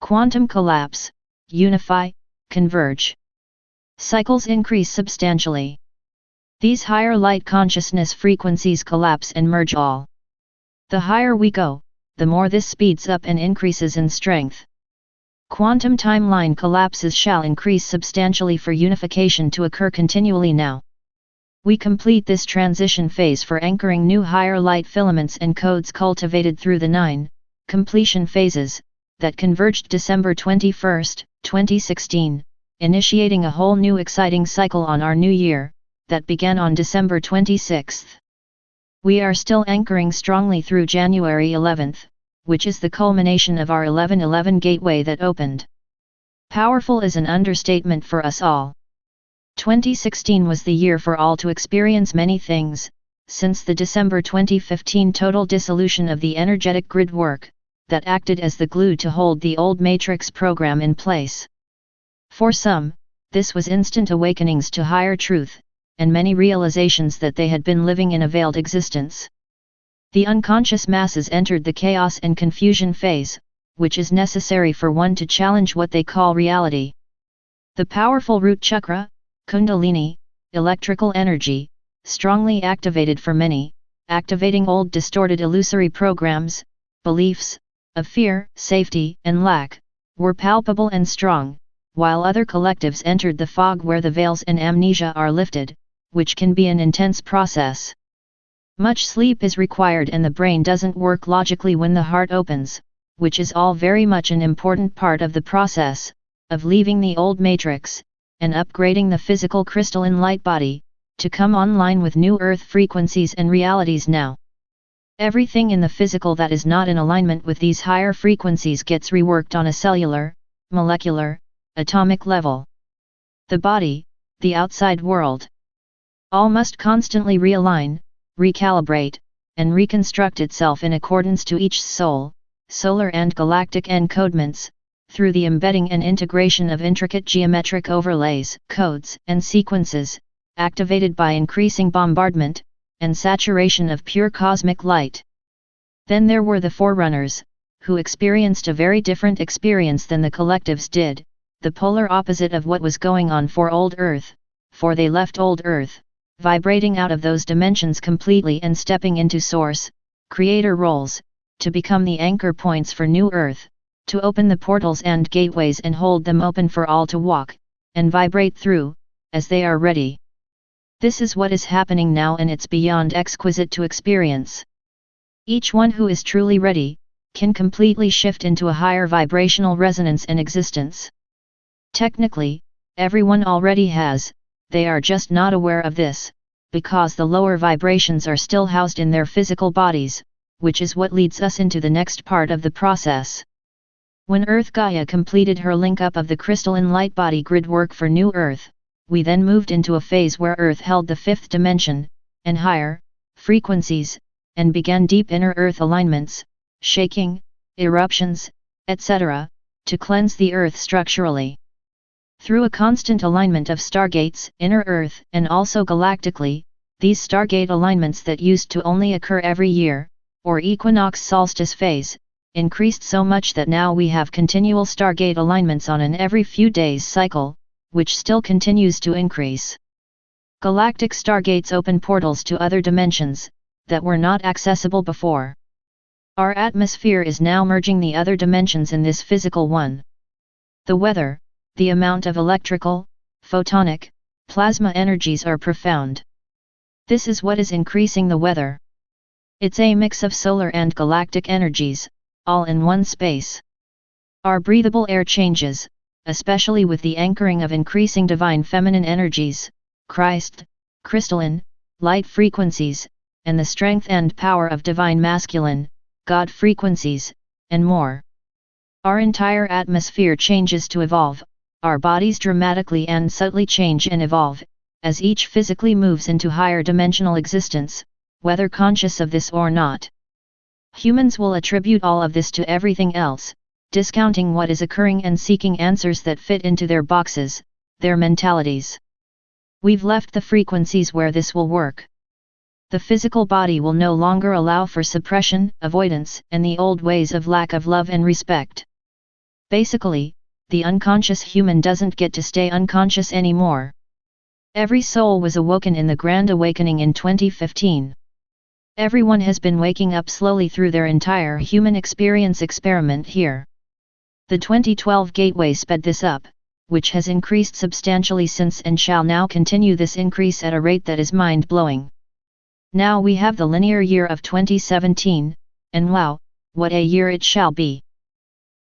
Quantum collapse, unify, converge. Cycles increase substantially. These higher light consciousness frequencies collapse and merge all. The higher we go, the more this speeds up and increases in strength. Quantum timeline collapses shall increase substantially for unification to occur continually now. We complete this transition phase for anchoring new higher light filaments and codes cultivated through the 9 completion phases that converged December 21, 2016, initiating a whole new exciting cycle on our new year, that began on December 26. We are still anchoring strongly through January 11, which is the culmination of our 11/11 gateway that opened. Powerful is an understatement for us all. 2016 was the year for all to experience many things, since the December 2015 total dissolution of the energetic grid work, that acted as the glue to hold the old matrix program in place. For some, this was instant awakenings to higher truth, and many realizations that they had been living in a veiled existence. The unconscious masses entered the chaos and confusion phase, which is necessary for one to challenge what they call reality. The powerful root chakra, Kundalini, electrical energy, strongly activated for many, activating old distorted illusory programs, beliefs, of fear, safety, and lack, were palpable and strong, while other collectives entered the fog where the veils and amnesia are lifted, which can be an intense process. Much sleep is required and the brain doesn't work logically when the heart opens, which is all very much an important part of the process, of leaving the old matrix, and upgrading the physical crystalline light body, to come online with new earth frequencies and realities now. Everything in the physical that is not in alignment with these higher frequencies gets reworked on a cellular, molecular, atomic level. The body, the outside world. All must constantly realign, recalibrate, and reconstruct itself in accordance to each soul, solar and galactic encodements, through the embedding and integration of intricate geometric overlays, codes, and sequences, activated by increasing bombardment, and saturation of pure cosmic light. Then there were the forerunners, who experienced a very different experience than the collectives did, the polar opposite of what was going on for old Earth, for they left old Earth, vibrating out of those dimensions completely and stepping into source, creator roles, to become the anchor points for new Earth, to open the portals and gateways and hold them open for all to walk, and vibrate through, as they are ready. This is what is happening now and it's beyond exquisite to experience. Each one who is truly ready, can completely shift into a higher vibrational resonance and existence. Technically, everyone already has, they are just not aware of this, because the lower vibrations are still housed in their physical bodies, which is what leads us into the next part of the process. When Earth Gaia completed her link-up of the crystalline light body grid work for New Earth, we then moved into a phase where Earth held the fifth dimension, and higher, frequencies, and began deep inner Earth alignments, shaking, eruptions, etc., to cleanse the Earth structurally. Through a constant alignment of stargates, inner Earth, and also galactically, these stargate alignments that used to only occur every year, or equinox solstice phase, increased so much that now we have continual stargate alignments on an every few days cycle, which still continues to increase. Galactic stargates open portals to other dimensions, that were not accessible before. Our atmosphere is now merging the other dimensions in this physical one. The weather, the amount of electrical, photonic, plasma energies are profound. This is what is increasing the weather. It's a mix of solar and galactic energies, all in one space. Our breathable air changes, especially with the anchoring of increasing divine feminine energies, Christ, crystalline, light frequencies, and the strength and power of divine masculine, God frequencies, and more. Our entire atmosphere changes to evolve, our bodies dramatically and subtly change and evolve, as each physically moves into higher dimensional existence, whether conscious of this or not. Humans will attribute all of this to everything else, discounting what is occurring and seeking answers that fit into their boxes, their mentalities. We've left the frequencies where this will work. The physical body will no longer allow for suppression, avoidance, and the old ways of lack of love and respect. Basically, the unconscious human doesn't get to stay unconscious anymore. Every soul was awoken in the Grand Awakening in 2015. Everyone has been waking up slowly through their entire human experience experiment here. The 2012 Gateway sped this up, which has increased substantially since and shall now continue this increase at a rate that is mind-blowing. Now we have the linear year of 2017, and wow, what a year it shall be.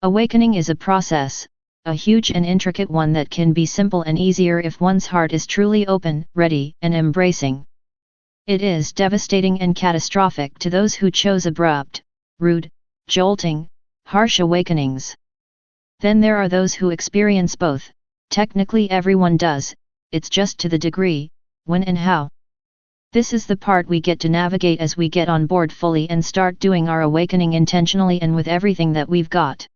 Awakening is a process, a huge and intricate one that can be simple and easier if one's heart is truly open, ready, and embracing. It is devastating and catastrophic to those who chose abrupt, rude, jolting, harsh awakenings. Then there are those who experience both. Technically everyone does, it's just to the degree, when and how. This is the part we get to navigate as we get on board fully and start doing our awakening intentionally and with everything that we've got.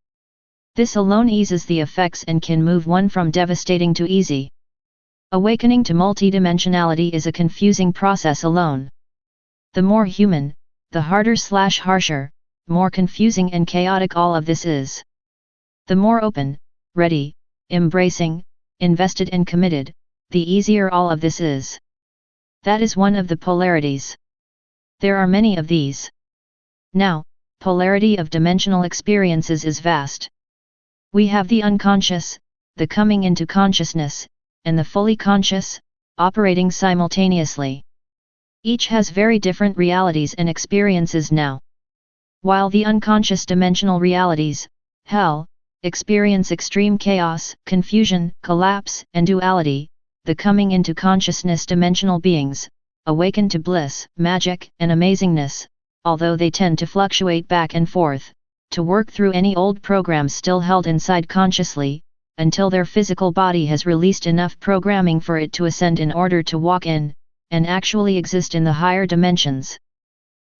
This alone eases the effects and can move one from devastating to easy. Awakening to multidimensionality is a confusing process alone. The more human, the harder/harsher, more confusing and chaotic all of this is. The more open, ready, embracing, invested and committed, the easier all of this is. That is one of the polarities. There are many of these. Now, polarity of dimensional experiences is vast. We have the unconscious, the coming into consciousness, and the fully conscious, operating simultaneously. Each has very different realities and experiences now. While the unconscious dimensional realities, hell, experience extreme chaos, confusion, collapse, and duality, the coming into consciousness dimensional beings, awaken to bliss, magic, and amazingness, although they tend to fluctuate back and forth, to work through any old programs still held inside consciously, until their physical body has released enough programming for it to ascend in order to walk in, and actually exist in the higher dimensions.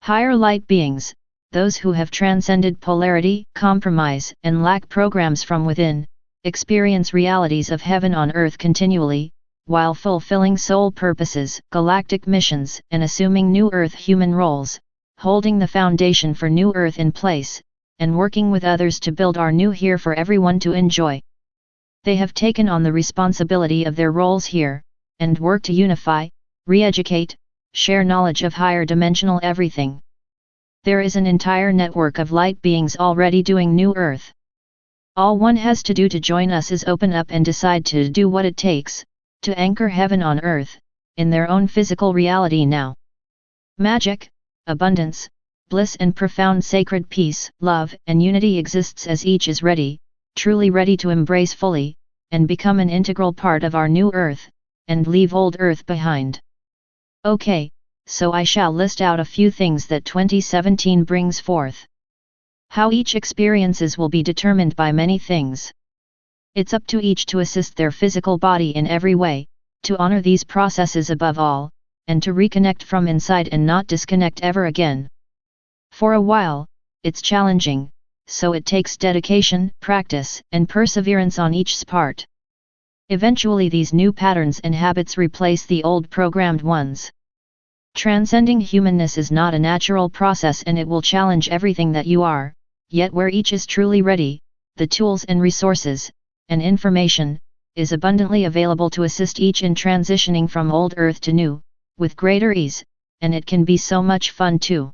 Higher light beings, those who have transcended polarity, compromise, and lack programs from within, experience realities of heaven on earth continually, while fulfilling soul purposes, galactic missions, and assuming new earth human roles, holding the foundation for new earth in place, and working with others to build our new here for everyone to enjoy. They have taken on the responsibility of their roles here, and work to unify, re-educate, share knowledge of higher dimensional everything. There is an entire network of light beings already doing new earth. All one has to do to join us is open up and decide to do what it takes, to anchor heaven on earth, in their own physical reality now. Magic, abundance, bliss and profound sacred peace, love and unity exists as each is ready, truly ready to embrace fully, and become an integral part of our new earth, and leave old earth behind. Okay, so I shall list out a few things that 2017 brings forth. How each experiences will be determined by many things. It's up to each to assist their physical body in every way, to honor these processes above all, and to reconnect from inside and not disconnect ever again. For a while, it's challenging, so it takes dedication, practice, and perseverance on each's part. Eventually these new patterns and habits replace the old programmed ones. Transcending humanness is not a natural process and it will challenge everything that you are, yet where each is truly ready, the tools and resources, and information, is abundantly available to assist each in transitioning from old earth to new, with greater ease, and it can be so much fun too.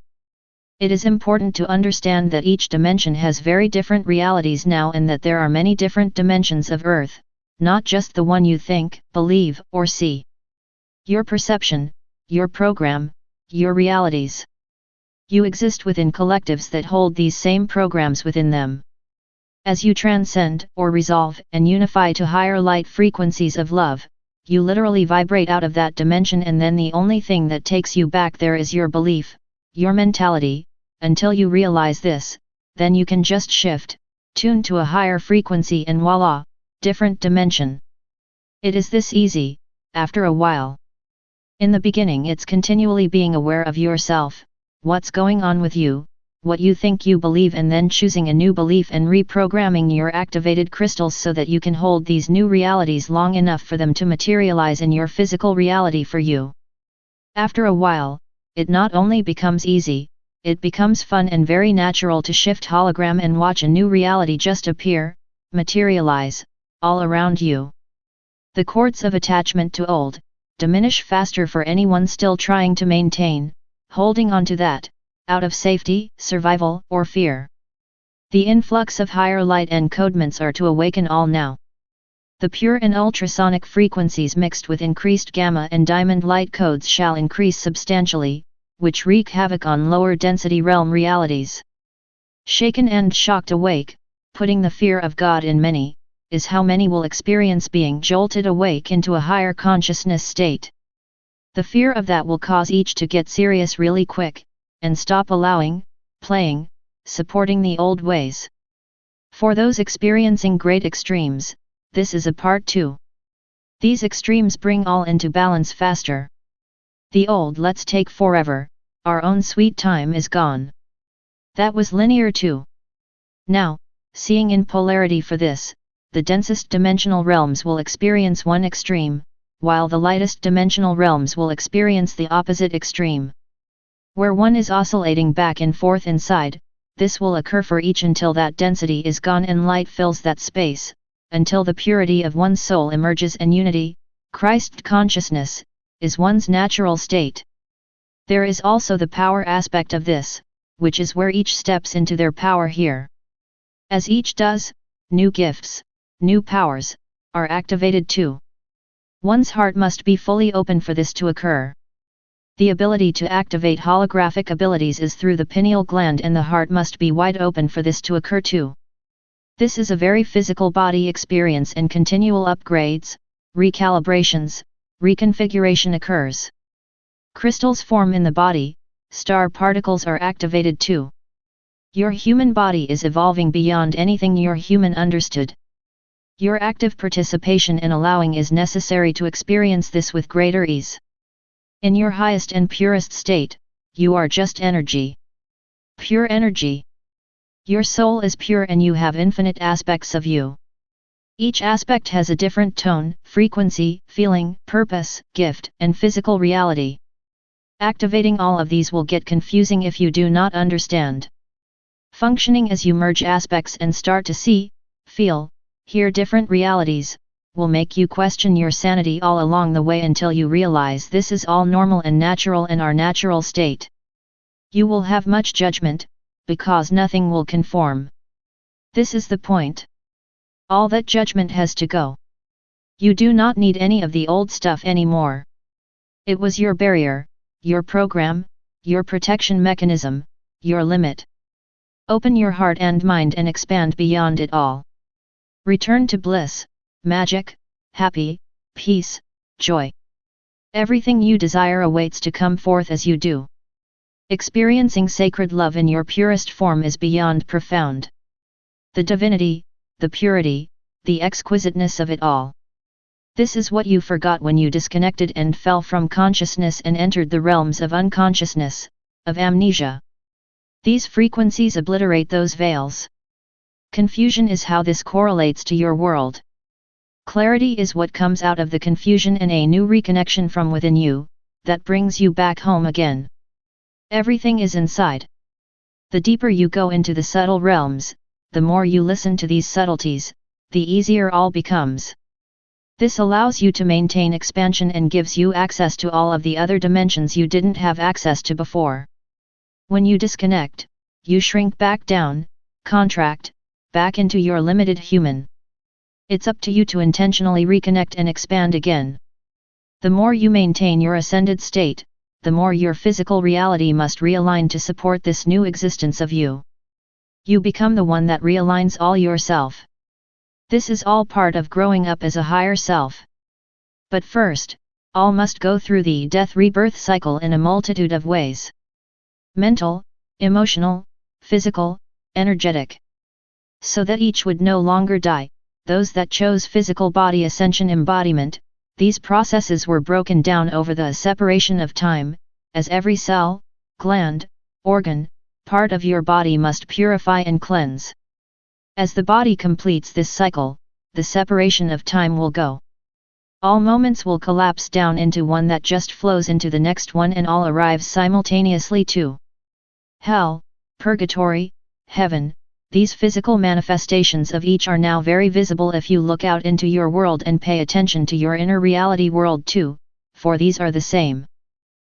It is important to understand that each dimension has very different realities now and that there are many different dimensions of earth, not just the one you think, believe, or see. Your perception, your program, your realities. You exist within collectives that hold these same programs within them. As you transcend, or resolve, and unify to higher light frequencies of love, you literally vibrate out of that dimension and then the only thing that takes you back there is your belief, your mentality. Until you realize this, then you can just shift, tune to a higher frequency and voila, different dimension. It is this easy, after a while. In the beginning it's continually being aware of yourself, what's going on with you, what you think you believe, and then choosing a new belief and reprogramming your activated crystals so that you can hold these new realities long enough for them to materialize in your physical reality for you. After a while, it not only becomes easy, it becomes fun and very natural to shift hologram and watch a new reality just appear, materialize, all around you. The cords of attachment to old diminish faster for anyone still trying to maintain, holding on to that, out of safety, survival, or fear. The influx of higher light encodements are to awaken all now. The pure and ultrasonic frequencies mixed with increased gamma and diamond light codes shall increase substantially, which wreak havoc on lower density realm realities. Shaken and shocked awake, putting the fear of God in many, is how many will experience being jolted awake into a higher consciousness state. The fear of that will cause each to get serious really quick, and stop allowing, playing, supporting the old ways. For those experiencing great extremes, this is a part 2. These extremes bring all into balance faster. The old "let's take forever, our own sweet time" is gone. That was linear too. Now, seeing in polarity for this, the densest dimensional realms will experience one extreme, while the lightest dimensional realms will experience the opposite extreme. Where one is oscillating back and forth inside, this will occur for each until that density is gone and light fills that space, until the purity of one's soul emerges and unity, Christ consciousness, is one's natural state. There is also the power aspect of this, which is where each steps into their power here. As each does, new gifts, new powers, are activated too. One's heart must be fully open for this to occur. The ability to activate holographic abilities is through the pineal gland, and the heart must be wide open for this to occur too. This is a very physical body experience, and continual upgrades, recalibrations, reconfiguration occurs. Crystals form in the body, star particles are activated too. Your human body is evolving beyond anything your human understood. Your active participation and allowing is necessary to experience this with greater ease. In your highest and purest state, you are just energy. Pure energy. Your soul is pure and you have infinite aspects of you. Each aspect has a different tone, frequency, feeling, purpose, gift, and physical reality. Activating all of these will get confusing if you do not understand. Functioning as you merge aspects and start to see, feel, hear different realities, will make you question your sanity all along the way until you realize this is all normal and natural in our natural state. You will have much judgment, because nothing will conform. This is the point. All that judgment has to go. You do not need any of the old stuff anymore. It was your barrier, your program, your protection mechanism, your limit. Open your heart and mind and expand beyond it all. Return to bliss, magic, happy, peace, joy. Everything you desire awaits to come forth as you do. Experiencing sacred love in your purest form is beyond profound. The divinity, the purity, the exquisiteness of it all. This is what you forgot when you disconnected and fell from consciousness and entered the realms of unconsciousness, of amnesia. These frequencies obliterate those veils. Confusion is how this correlates to your world. Clarity is what comes out of the confusion, and a new reconnection from within you, that brings you back home again. Everything is inside. The deeper you go into the subtle realms, the more you listen to these subtleties, the easier all becomes. This allows you to maintain expansion and gives you access to all of the other dimensions you didn't have access to before. When you disconnect, you shrink back down, contract, back into your limited human. It's up to you to intentionally reconnect and expand again. The more you maintain your ascended state, the more your physical reality must realign to support this new existence of you. You become the one that realigns all yourself. This is all part of growing up as a higher self. But first, all must go through the death-rebirth cycle in a multitude of ways. Mental, emotional, physical, energetic. So that each would no longer die, those that chose physical body ascension embodiment, these processes were broken down over the separation of time, as every cell, gland, organ, part of your body must purify and cleanse. As the body completes this cycle, the separation of time will go. All moments will collapse down into one that just flows into the next one, and all arrives simultaneously to hell, purgatory, heaven. These physical manifestations of each are now very visible if you look out into your world and pay attention to your inner reality world too, for these are the same.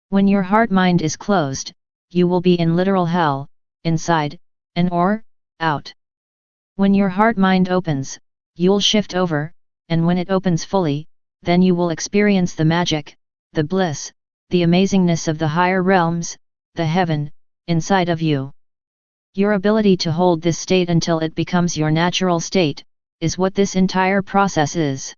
When your heart-mind is closed, you will be in literal hell, inside, and/or out. When your heart-mind opens, you'll shift over, and when it opens fully, then you will experience the magic, the bliss, the amazingness of the higher realms, the heaven, inside of you. Your ability to hold this state until it becomes your natural state, is what this entire process is.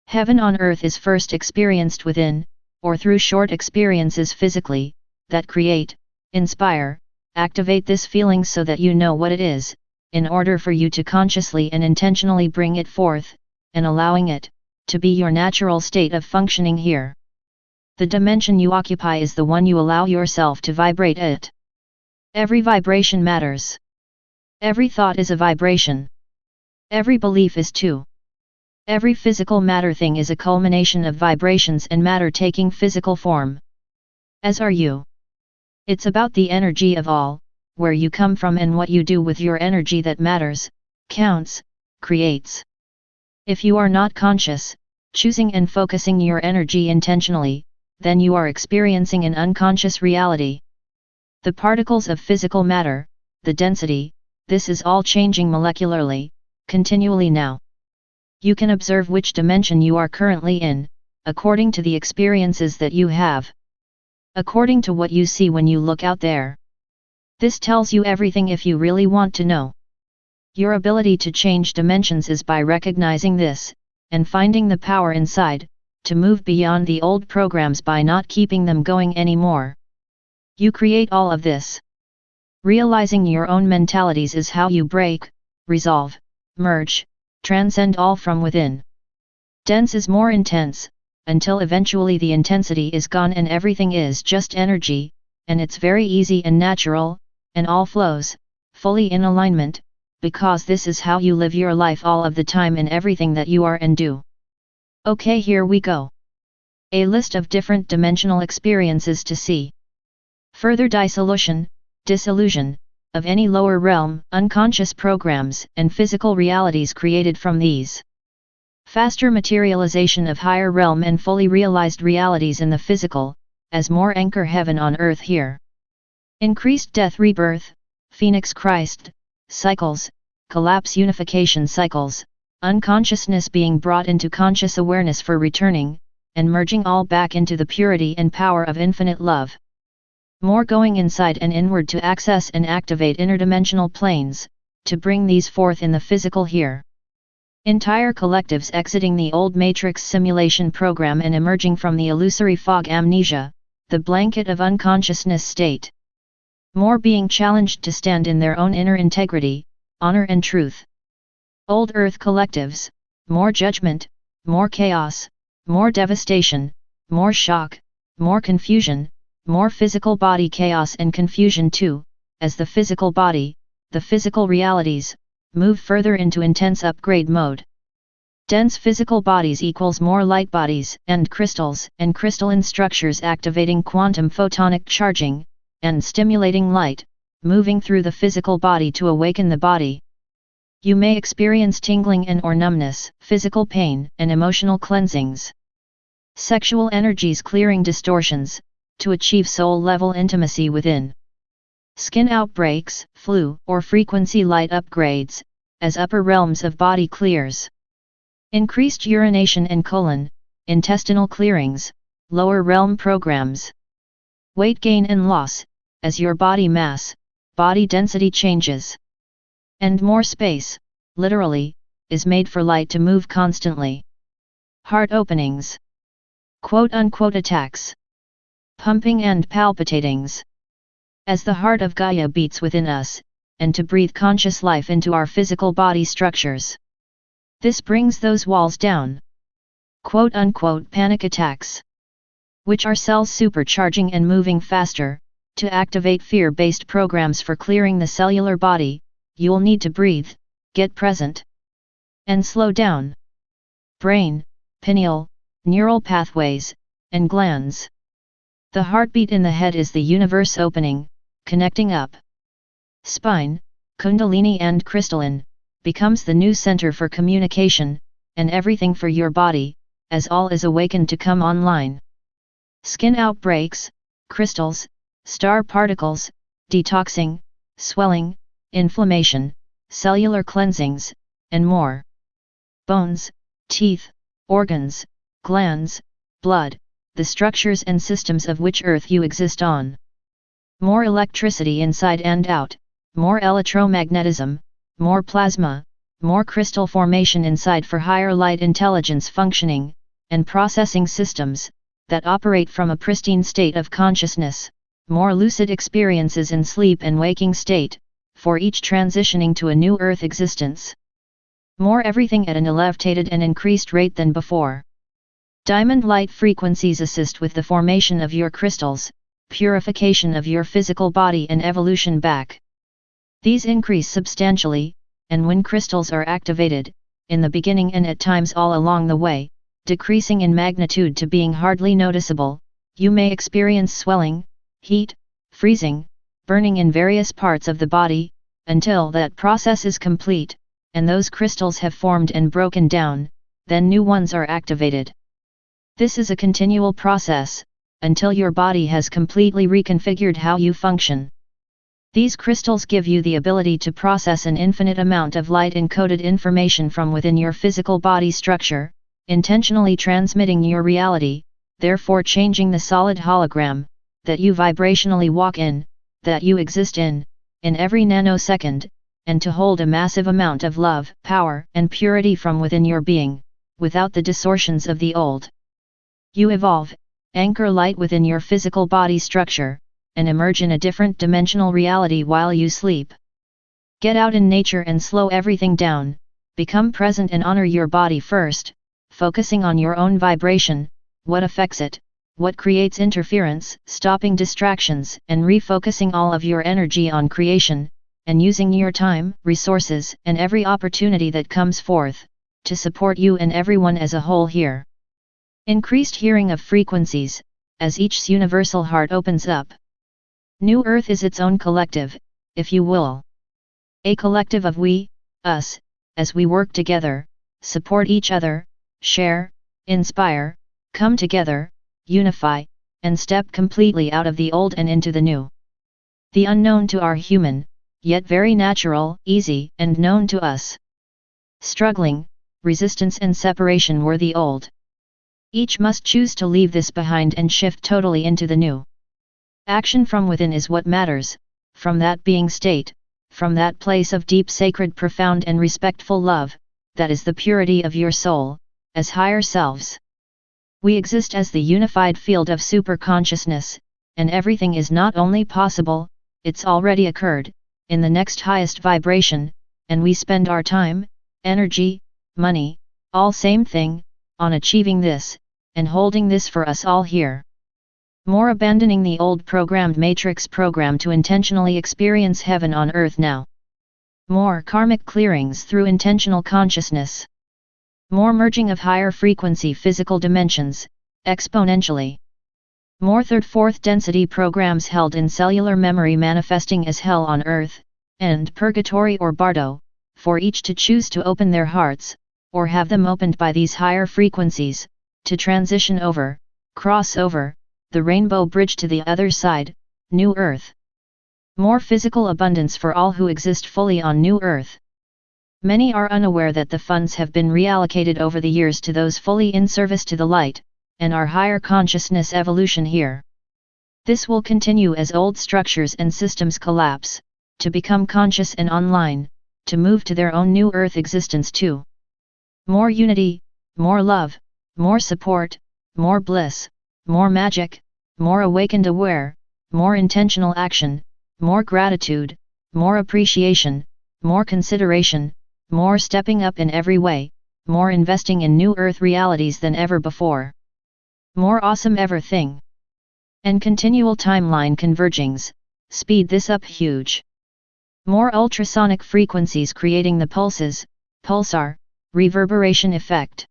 Heaven on earth is first experienced within, or through short experiences physically, that create, inspire, activate this feeling so that you know what it is, in order for you to consciously and intentionally bring it forth, and allowing it to be your natural state of functioning here. The dimension you occupy is the one you allow yourself to vibrate at. Every vibration matters. Every thought is a vibration. Every belief is too. Every physical matter thing is a culmination of vibrations and matter taking physical form. As are you. It's about the energy of all, where you come from and what you do with your energy that matters, counts, creates. If you are not conscious, choosing and focusing your energy intentionally, then you are experiencing an unconscious reality. The particles of physical matter, the density, this is all changing molecularly, continually now. You can observe which dimension you are currently in, according to the experiences that you have. According to what you see when you look out there. This tells you everything if you really want to know. Your ability to change dimensions is by recognizing this, and finding the power inside, to move beyond the old programs by not keeping them going anymore. You create all of this. Realizing your own mentalities is how you break, resolve, merge, transcend all from within. Dense is more intense, until eventually the intensity is gone and everything is just energy, and it's very easy and natural, and all flows, fully in alignment, because this is how you live your life all of the time in everything that you are and do. Okay, here we go. A list of different dimensional experiences to see. Further dissolution, dissolution, of any lower realm, unconscious programs and physical realities created from these. Faster materialization of higher realm and fully realized realities in the physical, as more anchor heaven on earth here. Increased death rebirth, Phoenix Christ, cycles, collapse unification cycles, unconsciousness being brought into conscious awareness for returning, and merging all back into the purity and power of infinite love. More going inside and inward to access and activate interdimensional planes, to bring these forth in the physical here. Entire collectives exiting the old matrix simulation program and emerging from the illusory fog amnesia, the blanket of unconsciousness state. More being challenged to stand in their own inner integrity, honor and truth. Old earth collectives, more judgment, more chaos, more devastation, more shock, more confusion, more physical body chaos and confusion too, as the physical body, the physical realities, move further into intense upgrade mode. Dense physical bodies equals more light bodies and crystalline structures activating quantum photonic charging, and stimulating light, moving through the physical body to awaken the body. You may experience tingling and or numbness, physical pain and emotional cleansings. Sexual energies clearing distortions, to achieve soul-level intimacy within. Skin outbreaks, flu or frequency light upgrades, as upper realms of body clears. Increased urination and colon, intestinal clearings, lower realm programs. Weight gain and loss, as your body mass, body density changes. And more space, literally, is made for light to move constantly. Heart openings. Quote-unquote attacks. Pumping and palpitatings. As the heart of Gaia beats within us, and to breathe conscious life into our physical body structures. This brings those walls down. Quote-unquote panic attacks. Which are cells supercharging and moving faster, To activate fear-based programs for clearing the cellular body, you'll need to breathe, get present, and slow down. Brain, pineal, neural pathways, and glands. The heartbeat in the head is the universe opening, connecting up. Spine, Kundalini and Crystalline, becomes the new center for communication, and everything for your body, as all is awakened to come online. Skin outbreaks, crystals, star particles, detoxing, swelling, inflammation, cellular cleansings, and more. Bones, teeth, organs, glands, blood, the structures and systems of which earth you exist on. More electricity inside and out, more electromagnetism, more plasma, more crystal formation inside for higher light intelligence functioning, and processing systems, that operate from a pristine state of consciousness, more lucid experiences in sleep and waking state, for each transitioning to a new earth existence. More everything at an elevated and increased rate than before. Diamond light frequencies assist with the formation of your crystals, purification of your physical body and evolution back. These increase substantially, and when crystals are activated, in the beginning and at times all along the way, decreasing in magnitude to being hardly noticeable, you may experience swelling, heat, freezing, burning in various parts of the body, until that process is complete, and those crystals have formed and broken down, then new ones are activated. This is a continual process, until your body has completely reconfigured how you function. These crystals give you the ability to process an infinite amount of light-encoded information from within your physical body structure, intentionally transmitting your reality, therefore changing the solid hologram, that you vibrationally walk in, that you exist in every nanosecond, and to hold a massive amount of love, power, and purity from within your being, without the distortions of the old. You evolve, anchor light within your physical body structure, and emerge in a different dimensional reality while you sleep. Get out in nature and slow everything down, become present and honor your body first, focusing on your own vibration, what affects it, what creates interference, stopping distractions, and refocusing all of your energy on creation, and using your time, resources, and every opportunity that comes forth, to support you and everyone as a whole here. Increased hearing of frequencies, as each universal heart opens up. New Earth is its own collective, if you will. A collective of we, us, as we work together, support each other, share, inspire, come together, unify, and step completely out of the old and into the new. The unknown to our human, yet very natural, easy, and known to us. Struggling, resistance and separation were the old. Each must choose to leave this behind and shift totally into the new. Action from within is what matters, from that being state, from that place of deep sacred profound and respectful love, that is the purity of your soul, as higher selves. We exist as the unified field of super-consciousness, and everything is not only possible, it's already occurred, in the next highest vibration, and we spend our time, energy, money, all same thing, on achieving this, and holding this for us all here. More abandoning the old programmed matrix program to intentionally experience heaven on earth now. More karmic clearings through intentional consciousness. More merging of higher frequency physical dimensions, exponentially. More third-fourth density programs held in cellular memory manifesting as hell on earth, and purgatory or bardo, for each to choose to open their hearts, or have them opened by these higher frequencies, to transition over, cross over, the rainbow bridge to the other side, New Earth. More physical abundance for all who exist fully on New Earth. Many are unaware that the funds have been reallocated over the years to those fully in service to the light, and our higher consciousness evolution here. This will continue as old structures and systems collapse, to become conscious and online, to move to their own New Earth existence too. More unity, more love, more support, more bliss, more magic, more awakened aware, more intentional action, more gratitude, more appreciation, more consideration, more stepping up in every way, more investing in New Earth realities than ever before. More awesome everything. And continual timeline convergings, speed this up huge. More ultrasonic frequencies creating the pulses, pulsar, reverberation effect.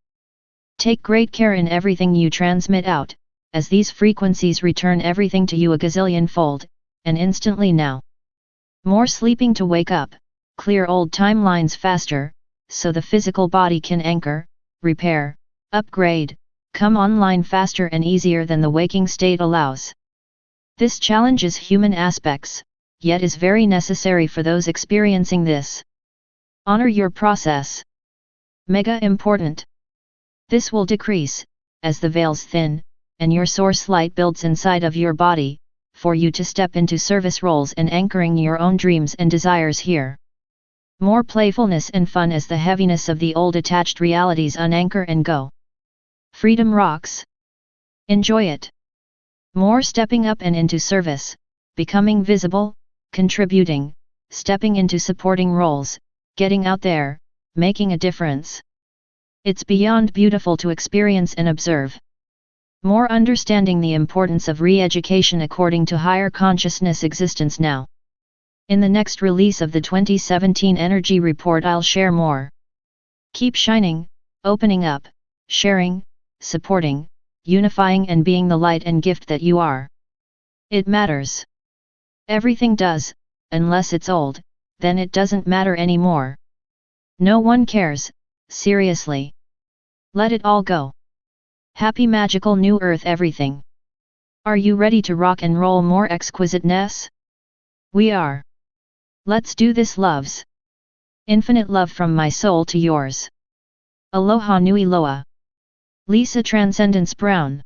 Take great care in everything you transmit out, as these frequencies return everything to you a gazillion fold, and instantly now. More sleeping to wake up, clear old timelines faster, so the physical body can anchor, repair, upgrade, come online faster and easier than the waking state allows. This challenges human aspects, yet is very necessary for those experiencing this. Honor your process. Mega important. This will decrease, as the veils thin, and your source light builds inside of your body, for you to step into service roles and anchoring your own dreams and desires here. More playfulness and fun as the heaviness of the old attached realities unanchor and go. Freedom rocks. Enjoy it. More stepping up and into service, becoming visible, contributing, stepping into supporting roles, getting out there, making a difference. It's beyond beautiful to experience and observe. More understanding the importance of re-education according to higher consciousness existence now. In the next release of the 2017 Energy Report I'll share more. Keep shining, opening up, sharing, supporting, unifying and being the light and gift that you are. It matters. Everything does, unless it's old, then it doesn't matter anymore. No one cares, seriously. Let it all go. Happy magical new earth everything. Are you ready to rock and roll more exquisiteness? We are. Let's do this loves. Infinite love from my soul to yours. Aloha nui loa. Lisa Transcendence Brown.